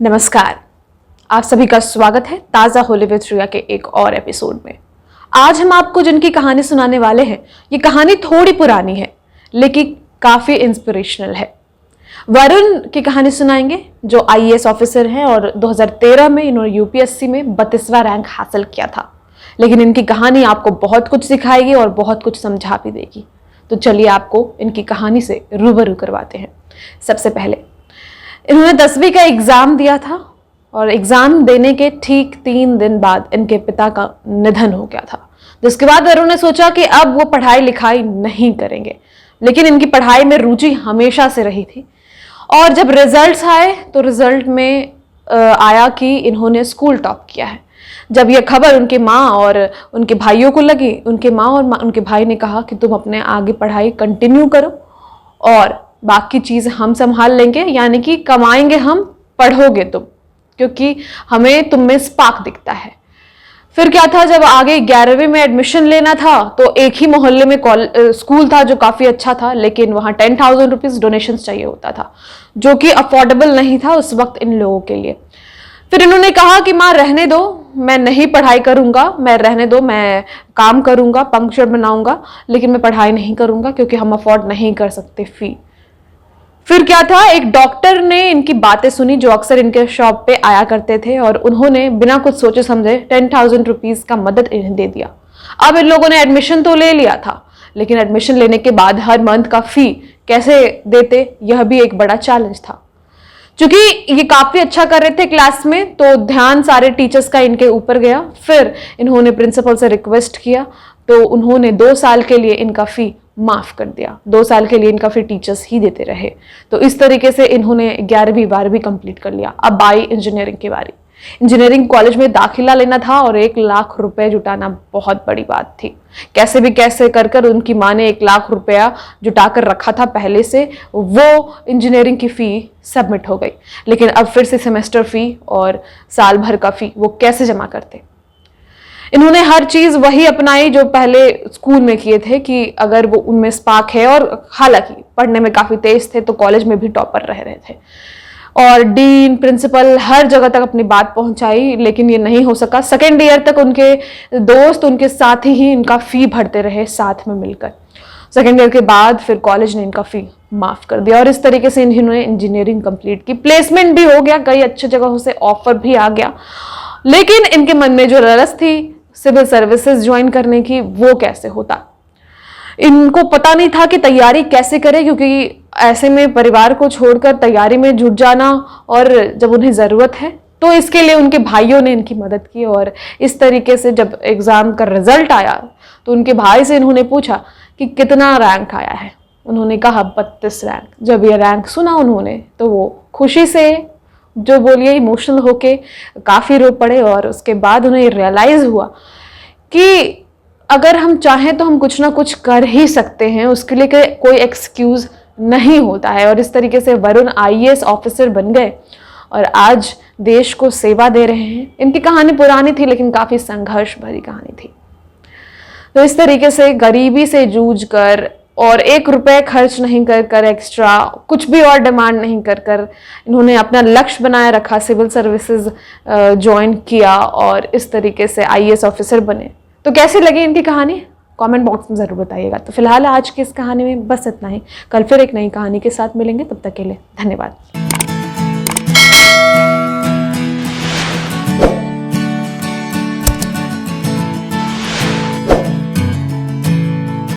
नमस्कार, आप सभी का स्वागत है ताज़ा होली विद श्रेया के एक और एपिसोड में। आज हम आपको जिनकी कहानी सुनाने वाले हैं, ये कहानी थोड़ी पुरानी है लेकिन काफ़ी इंस्पिरेशनल है। वरुण की कहानी सुनाएंगे जो आईएएस ऑफिसर हैं और 2013 में इन्होंने यूपीएससी में 32वां रैंक हासिल किया था। लेकिन इनकी कहानी आपको बहुत कुछ सिखाएगी और बहुत कुछ समझा भी देगी। तो चलिए आपको इनकी कहानी से रूबरू करवाते हैं। सबसे पहले इन्होंने 10वीं का एग्ज़ाम दिया था और एग्ज़ाम देने के ठीक 3 दिन बाद इनके पिता का निधन हो गया था, जिसके बाद वरुण ने सोचा कि अब वो पढ़ाई लिखाई नहीं करेंगे। लेकिन इनकी पढ़ाई में रुचि हमेशा से रही थी और जब रिजल्ट्स आए तो रिजल्ट में आया कि इन्होंने स्कूल टॉप किया है। जब यह खबर उनके माँ और उनके भाइयों को लगी, उनके माँ और उनके भाई ने कहा कि तुम अपने आगे पढ़ाई कंटिन्यू करो और बाकी चीज़ हम संभाल लेंगे, यानी कि कमाएंगे हम, पढ़ोगे तुम, क्योंकि हमें तुम में स्पार्क दिखता है। फिर क्या था, जब आगे 11वीं में एडमिशन लेना था तो एक ही मोहल्ले में स्कूल था जो काफ़ी अच्छा था, लेकिन वहाँ 10,000 रुपीज़ डोनेशन चाहिए होता था, जो कि अफोर्डेबल नहीं था उस वक्त इन लोगों के लिए। फिर इन्होंने कहा कि माँ रहने दो, मैं नहीं पढ़ाई करूँगा, मैं रहने दो, मैं काम करूँगा, पंक्चर बनाऊँगा, लेकिन मैं पढ़ाई नहीं करूँगा क्योंकि हम अफोर्ड नहीं कर सकते फ़ी। फिर क्या था, एक डॉक्टर ने इनकी बातें सुनी जो अक्सर इनके शॉप पे आया करते थे और उन्होंने बिना कुछ सोचे समझे 10,000 रुपीज़ का मदद इन्हें दे दिया। अब इन लोगों ने एडमिशन तो ले लिया था, लेकिन एडमिशन लेने के बाद हर मंथ का फ़ी कैसे देते, यह भी एक बड़ा चैलेंज था। क्योंकि ये काफ़ी अच्छा कर रहे थे क्लास में, तो ध्यान सारे टीचर्स का इनके ऊपर गया। फिर इन्होंने प्रिंसिपल से रिक्वेस्ट किया तो उन्होंने 2 साल के लिए इनका फ़ी माफ़ कर दिया। 2 साल के लिए इनका फिर टीचर्स ही देते रहे। तो इस तरीके से इन्होंने 11वीं 12वीं कंप्लीट कर लिया। अब आई इंजीनियरिंग की बारी। इंजीनियरिंग कॉलेज में दाखिला लेना था और 1 लाख रुपए जुटाना बहुत बड़ी बात थी। कैसे भी कैसे कर उनकी माँ ने 1 लाख रुपया जुटा कर रखा था पहले से, वो इंजीनियरिंग की फ़ी सबमिट हो गई। लेकिन अब फिर से सेमेस्टर फ़ी और साल भर का फ़ी वो कैसे जमा करते। इन्होंने हर चीज़ वही अपनाई जो पहले स्कूल में किए थे कि अगर वो उनमें स्पार्क है, और हालांकि पढ़ने में काफ़ी तेज थे तो कॉलेज में भी टॉपर रह रहे थे और डीन प्रिंसिपल हर जगह तक अपनी बात पहुंचाई, लेकिन ये नहीं हो सका। 2nd ईयर तक उनके दोस्त उनके साथ ही इनका फ़ी भरते रहे साथ में मिलकर। 2nd ईयर के बाद फिर कॉलेज ने इनका फ़ी माफ़ कर दिया और इस तरीके से इन्होंने इंजीनियरिंग कंप्लीट की। प्लेसमेंट भी हो गया, कई अच्छी जगहों से ऑफर भी आ गया, लेकिन इनके मन में जो रस थी सिविल सर्विसेज ज्वाइन करने की, वो कैसे होता। इनको पता नहीं था कि तैयारी कैसे करें, क्योंकि ऐसे में परिवार को छोड़कर तैयारी में जुट जाना और जब उन्हें ज़रूरत है, तो इसके लिए उनके भाइयों ने इनकी मदद की। और इस तरीके से जब एग्ज़ाम का रिजल्ट आया तो उनके भाई से इन्होंने पूछा कि कितना रैंक आया है। उन्होंने कहा 32 रैंक। जब ये रैंक सुना उन्होंने तो वो खुशी से, जो बोलिए इमोशनल होके काफ़ी रो पड़े और उसके बाद उन्हें रियलाइज़ हुआ कि अगर हम चाहें तो हम कुछ ना कुछ कर ही सकते हैं, उसके लिए कोई एक्सक्यूज़ नहीं होता है। और इस तरीके से वरुण आईएएस ऑफिसर बन गए और आज देश को सेवा दे रहे हैं। इनकी कहानी पुरानी थी लेकिन काफ़ी संघर्ष भरी कहानी थी। तो इस तरीके से गरीबी से जूझ कर और 1 रुपये खर्च नहीं कर एक्स्ट्रा कुछ भी और डिमांड नहीं कर इन्होंने अपना लक्ष्य बनाए रखा, सिविल सर्विसेज ज्वाइन किया और इस तरीके से आईएएस ऑफिसर बने। तो कैसी लगी इनकी कहानी, कमेंट बॉक्स में ज़रूर बताइएगा। तो फिलहाल आज की इस कहानी में बस इतना ही। कल फिर एक नई कहानी के साथ मिलेंगे, तब तक के लिए धन्यवाद।